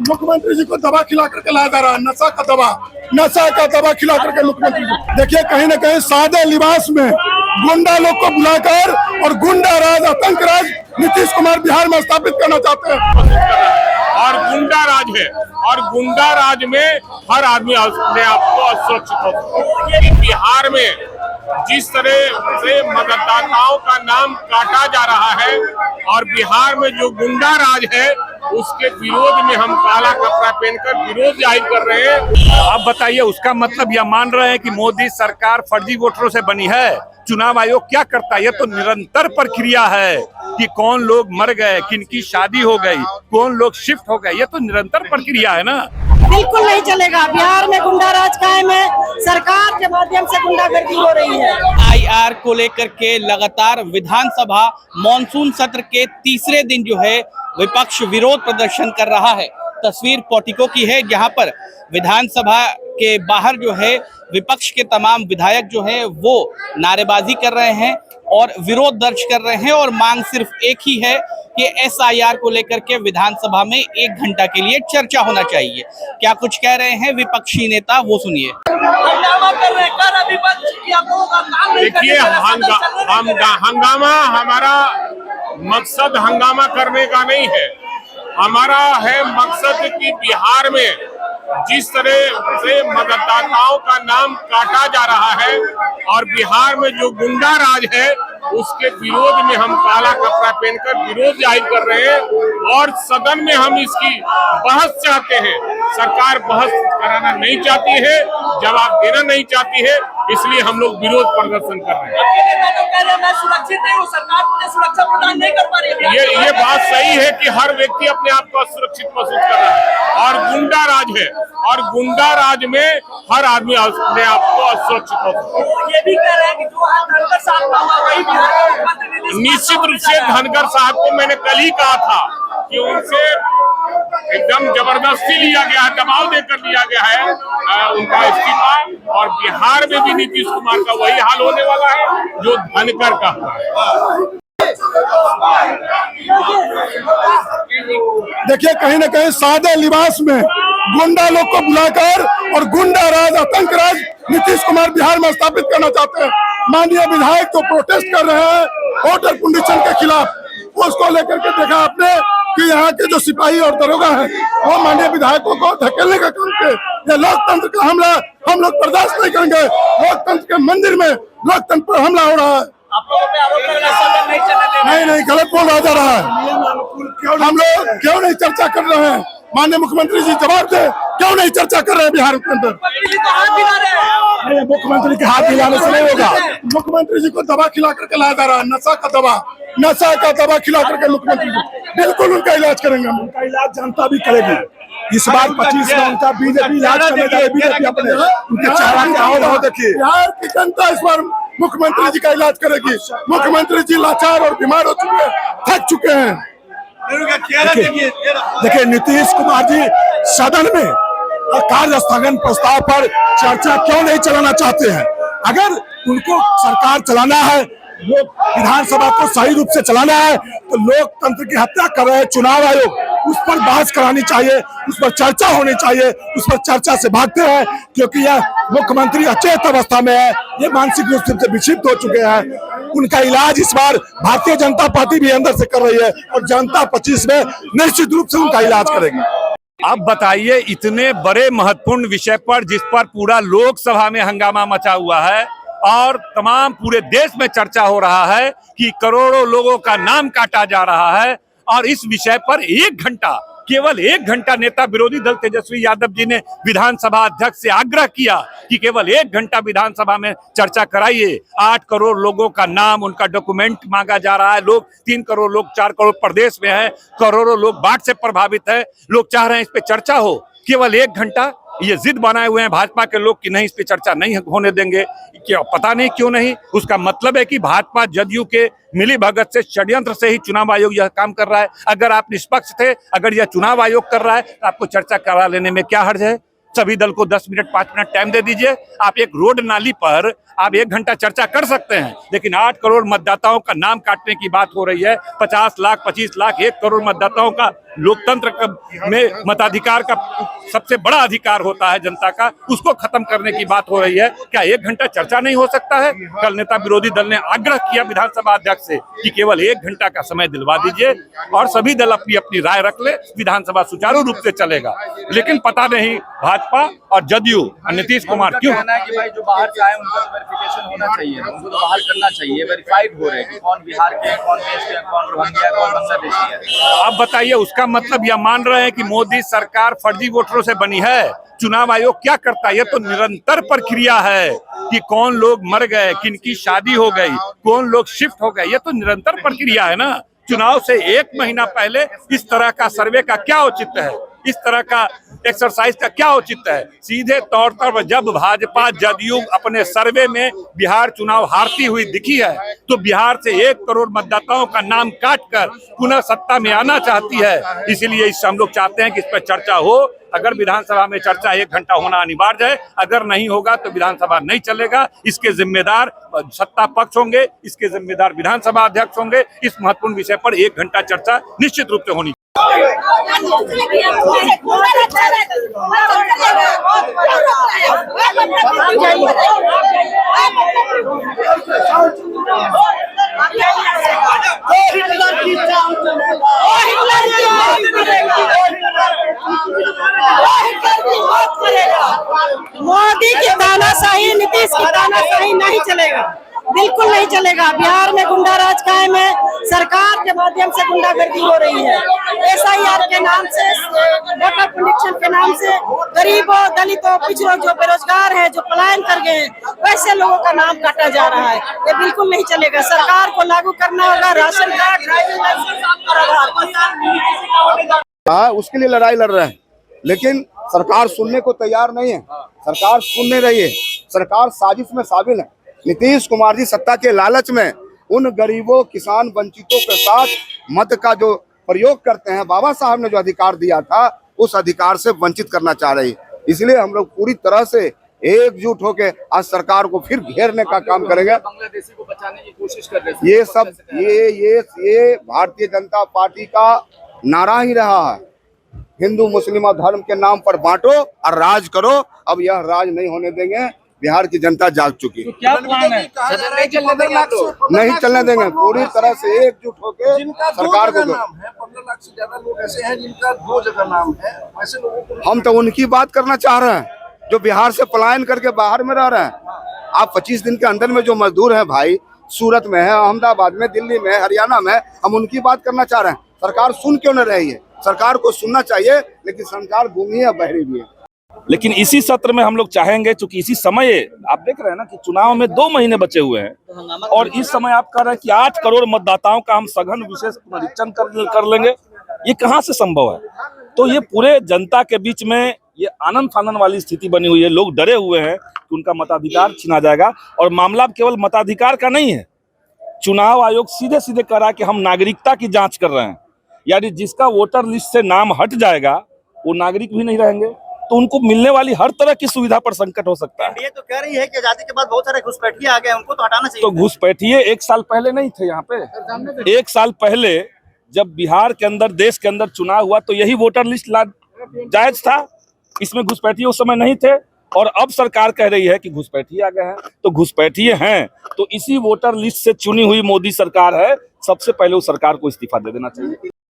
मुख्यमंत्री जी को दवा खिला करके लाया जा रहा है, नशा का दवा खिला करके मुख्यमंत्री जी। देखिए कहीं न कहीं सादे लिबास में गुंडा लोग को बुलाकर और गुंडा राज, आतंक राज नीतीश कुमार बिहार में स्थापित करना चाहते हैं। और गुंडा राज है, और गुंडा राज में हर आदमी अपने आप को असुरक्षित होता है। बिहार में जिस तरह से मतदाताओं का नाम काटा जा रहा है और बिहार में जो गुंडा राज है उसके विरोध में हम काला कपड़ा पहनकर विरोध जाहिर कर रहे हैं। आप बताइए, उसका मतलब यह मान रहे हैं कि मोदी सरकार फर्जी वोटरों से बनी है? चुनाव आयोग क्या करता है? यह तो निरंतर प्रक्रिया है कि कौन लोग मर गए, किनकी शादी हो गई, कौन लोग शिफ्ट हो गए, ये तो निरंतर प्रक्रिया है ना। बिल्कुल नहीं चलेगा। बिहार में गुंडा राज कायम है, सरकार के माध्यम से गुंडागर्दी हो रही है। IR को लेकर के लगातार विधानसभा मॉनसून सत्र के तीसरे दिन जो है विपक्ष विरोध प्रदर्शन कर रहा है। तस्वीर पोर्टिको की है, जहां पर विधानसभा के बाहर जो है विपक्ष के तमाम विधायक जो है वो नारेबाजी कर रहे हैं और विरोध दर्ज कर रहे हैं, और मांग सिर्फ एक ही है कि SIR को लेकर के विधानसभा में 1 घंटा के लिए चर्चा होना चाहिए। क्या कुछ कह रहे हैं विपक्षी नेता, वो सुनिए। देखिए, हंगामा हमारा मकसद हंगामा करने का नहीं है। हमारा है मकसद कि बिहार में जिस तरह से मतदाताओं का नाम काटा जा रहा है और बिहार में जो गुंडा राज है उसके विरोध में हम काला कपड़ा पहनकर विरोध जाहिर कर रहे हैं और सदन में हम इसकी बहस चाहते हैं। सरकार बहस कराना नहीं चाहती है, जवाब देना नहीं चाहती है, इसलिए हम लोग विरोध प्रदर्शन कर रहे हैं। मैं सुरक्षित नहीं हूँ, सरकार मुझे सुरक्षा प्रदान नहीं कर पा रही है। ये बात सही है कि हर व्यक्ति अपने आप को सुरक्षित महसूस कर रहा है और गुंडा राज है, और गुंडा राज में हर आदमी अपने आप को असुरक्षित होता है। ये भी कह रहे हैं कि जो आज धनखड़ साहब का हुआ वही बिहार के मुख्यमंत्री निश्चित रूप से धनखड़ साहब को मैंने कल ही कहा था कि उनसे एकदम जबरदस्ती लिया गया है, दबाव देकर लिया गया है उनका इस्तीफा, और बिहार में भी नीतीश कुमार का वही हाल होने वाला है जो धनखड़ का हुआ है। देखिए कहीं न कहीं सादे लिबास में गुंडा लोग को बुलाकर और गुंडा राज, आतंक राज नीतीश कुमार बिहार में स्थापित करना चाहते हैं। माननीय विधायक जो प्रोटेस्ट कर रहे हैं वोटर कंडीशन के खिलाफ, उसको लेकर के देखा आपने कि यहाँ के जो सिपाही और दरोगा है वो माननीय विधायकों को धकेलने का काम किए। ये लोकतंत्र का हमला हम लोग बर्दाश्त नहीं करेंगे। लोकतंत्र के मंदिर में लोकतंत्र पर हमला हो रहा है। नहीं, गलत बोल जा रहा है। हम लोग क्यों नहीं चर्चा कर रहे हैं? माननीय मुख्यमंत्री जी जवाब दे, क्यों नहीं चर्चा कर रहे हैं बिहार के अंदर? मुख्यमंत्री के हाथ हिलाने से नहीं होगा। मुख्यमंत्री जी को दवा खिला करके लाया जा रहा है, नशा का दवा खिला करके मुख्यमंत्री जी बिल्कुल उनका इलाज करेंगे। उनका इलाज जनता भी करेगी। इस बार 25 में उनका बीजेपी इलाज करने जा रही है। बीजेपी अपने उनके चेहरा क्या देखिए, बिहार की जनता इस बार मुख्यमंत्री जी का इलाज करेगी। मुख्यमंत्री जी लाचार और बीमार हो चुके हैं, थक चुके हैं। देखिए नीतीश कुमार जी सदन में कार्य स्थगन प्रस्ताव पर चर्चा क्यों नहीं चलाना चाहते हैं? अगर उनको सरकार चलाना है, लोग विधानसभा को सही रूप से चलाना है, तो लोकतंत्र की हत्या कर रहे हैं चुनाव आयोग, उस पर बहस करानी चाहिए, उस पर चर्चा होनी चाहिए। उस पर चर्चा से भागते हैं क्योंकि यह मुख्यमंत्री अचेत अवस्था में है, ये मानसिक रूप से विक्षिप्त हो चुके हैं। उनका इलाज इस बार भारतीय जनता पार्टी भी अंदर से कर रही है और जनता 25 में निश्चित रूप से उनका इलाज करेगी। अब बताइए, इतने बड़े महत्वपूर्ण विषय पर जिस पर पूरा लोकसभा में हंगामा मचा हुआ है और तमाम पूरे देश में चर्चा हो रहा है कि करोड़ों लोगों का नाम काटा जा रहा है, और इस विषय पर 1 घंटा, केवल 1 घंटा नेता विरोधी दल तेजस्वी यादव जी ने विधानसभा अध्यक्ष से आग्रह किया कि केवल 1 घंटा विधानसभा में चर्चा कराइए। 8 करोड़ लोगों का नाम, उनका डॉक्यूमेंट मांगा जा रहा है। लोग 3 करोड़ लोग, 4 करोड़ प्रदेश में है, करोड़ों लोग बाढ़ से प्रभावित है। लोग चाह रहे हैं इस पे चर्चा हो। केवल 1 घंटा ये जिद बनाए हुए हैं भाजपा के लोग कि नहीं, इस पे चर्चा नहीं होने देंगे। क्या पता नहीं क्यों नहीं? उसका मतलब है कि भाजपा जदयू के मिली भगत से, षड्यंत्र से ही चुनाव आयोग यह काम कर रहा है। अगर आप निष्पक्ष थे, अगर यह चुनाव आयोग कर रहा है, तो आपको चर्चा करा लेने में क्या हर्ज है? सभी दल को 10 मिनट 5 मिनट टाइम दे दीजिए। आप एक रोड नाली पर आप 1 घंटा चर्चा कर सकते हैं, लेकिन 8 करोड़ मतदाताओं का नाम काटने की बात हो रही है। 50 लाख 25 लाख 1 करोड़ मतदाताओं का लोकतंत्र में मताधिकार का सबसे बड़ा अधिकार होता है जनता का, उसको खत्म करने की बात हो रही है। क्या 1 घंटा चर्चा नहीं हो सकता है? कल नेता विरोधी दल ने आग्रह किया विधानसभा अध्यक्ष से कि केवल 1 घंटा का समय दिलवा दीजिए और सभी दल अपनी अपनी राय रख ले, विधानसभा सुचारू रूप से चलेगा। लेकिन पता नहीं भाजपा और जदयू और नीतीश कुमार क्यों कहना है कि भाई जो बाहर से आए उनका वेरिफिकेशन होना चाहिए, उनको तो बाहर करना चाहिए, वेरीफाइड हो रहे हैं कि कौन बिहार के हैं, कौन देश के हैं, कौन रोहिंग्या, कौन बांग्लादेशी है। आप बताइए, उसका मतलब यह मान रहे हैं कि मोदी सरकार फर्जी वोटरों से बनी है? चुनाव आयोग क्या करता है? यह तो निरंतर प्रक्रिया है कि कौन लोग मर गए, किनकी शादी हो गई, कौन लोग शिफ्ट हो गए, यह तो निरंतर प्रक्रिया है ना। चुनाव से 1 महीना पहले इस तरह का सर्वे का क्या औचित्य है? इस तरह का एक्सरसाइज का क्या औचित्य है? सीधे तौर पर जब भाजपा जदयू अपने सर्वे में बिहार चुनाव हारती हुई दिखी है, तो बिहार से 1 करोड़ मतदाताओं का नाम काटकर पुनः सत्ता में आना चाहती है। इसलिए इससे हम लोग चाहते हैं कि इस पर चर्चा हो। अगर विधानसभा में चर्चा 1 घंटा होना अनिवार्य है, अगर नहीं होगा तो विधानसभा नहीं चलेगा। इसके जिम्मेदार सत्ता पक्ष होंगे, इसके जिम्मेदार विधानसभा अध्यक्ष होंगे। इस महत्वपूर्ण विषय पर 1 घंटा चर्चा निश्चित रूप से होनी। मोदी की तानाशाही, नीतीश की तानाशाही नहीं चलेगा, बिल्कुल नहीं चलेगा। बिहार में गुंडा राज कायम है, सरकार के माध्यम से गुंडागर्दी हो रही है। SIR के नाम से, वोटर प्रोटेक्शन के नाम से गरीबों, दलितों, पिछड़ों, जो बेरोजगार हैं, जो पलायन कर गए हैं, वैसे लोगों का नाम काटा जा रहा है। ये बिल्कुल नहीं चलेगा। सरकार को लागू करना होगा राशन कार्ड, ड्राइविंग लाइसेंस, हाँ, उसके लिए लड़ाई लड़ रहे हैं, लेकिन सरकार सुनने को तैयार नहीं है। सरकार सुन नहीं रही है, सरकार साजिश में शामिल है। नीतीश कुमार जी सत्ता के लालच में उन गरीबों, किसान, वंचितों के साथ मत का जो प्रयोग करते हैं, बाबा साहब ने जो अधिकार दिया था उस अधिकार से वंचित करना चाह रही है। इसलिए हम लोग पूरी तरह से एकजुट होकर आज सरकार को फिर घेरने का काम करेंगे। बांग्लादेशी को बचाने की कोशिश कर रहे हैं। ये सब ये भारतीय जनता पार्टी का नारा ही रहा है, हिंदू मुस्लिम धर्म के नाम पर बांटो और राज करो। अब यह राज नहीं होने देंगे, बिहार की जनता जाग चुकी है। क्या प्लान है? नहीं चलने देंगे आप लोग? नहीं चलने देंगे, पूरी तरह से एकजुट होकर सरकार को। 15 लाख से ज्यादा लोग ऐसे हैं जिनका 2 जगह नाम है, वैसे लोगों को हम तो उनकी बात करना चाह रहे हैं जो बिहार से पलायन करके बाहर में रह रहे हैं। आप 25 दिन के अंदर में जो मजदूर हैं भाई, सूरत में है, अहमदाबाद में, दिल्ली में, हरियाणा में, हम उनकी बात करना चाह रहे हैं। सरकार सुन क्यों न रही है? सरकार को सुनना चाहिए, लेकिन सरकार गूंगी है, बहरी भी है। लेकिन इसी सत्र में हम लोग चाहेंगे, चूंकि इसी समय आप देख रहे हैं ना कि चुनाव में 2 महीने बचे हुए हैं, और इस समय आप कह रहे हैं कि 8 करोड़ मतदाताओं का हम सघन विशेष परीक्षण कर लेंगे। ये कहाँ से संभव है? तो ये पूरे जनता के बीच में ये आनंद फानन वाली स्थिति बनी हुई है। लोग डरे हुए हैं कि उनका मताधिकार छीना जाएगा, और मामला केवल मताधिकार का नहीं है। चुनाव आयोग सीधे सीधे कह रहा है कि हम नागरिकता की जांच कर रहे हैं, यानी जिसका वोटर लिस्ट से नाम हट जाएगा वो नागरिक भी नहीं रहेंगे, तो उनको मिलने वाली हर तरह की सुविधा पर संकट हो सकता है। ये तो कह रही है कि आजादी के बाद बहुत सारे घुसपैठिए आ गए, उनको तो हटाना चाहिए। तो घुसपैठिए 1 साल पहले नहीं थे यहाँ पे। 1 साल पहले जब बिहार के अंदर, देश के अंदर चुनाव हुआ तो यही वोटर लिस्ट जायज था, इसमें घुसपैठिए उस समय नहीं थे। और अब सरकार कह रही है कि घुसपैठिए आ गए हैं, तो घुसपैठिए हैं तो इसी वोटर लिस्ट से चुनी हुई मोदी सरकार है, सबसे पहले उस सरकार को इस्तीफा दे देना चाहिए।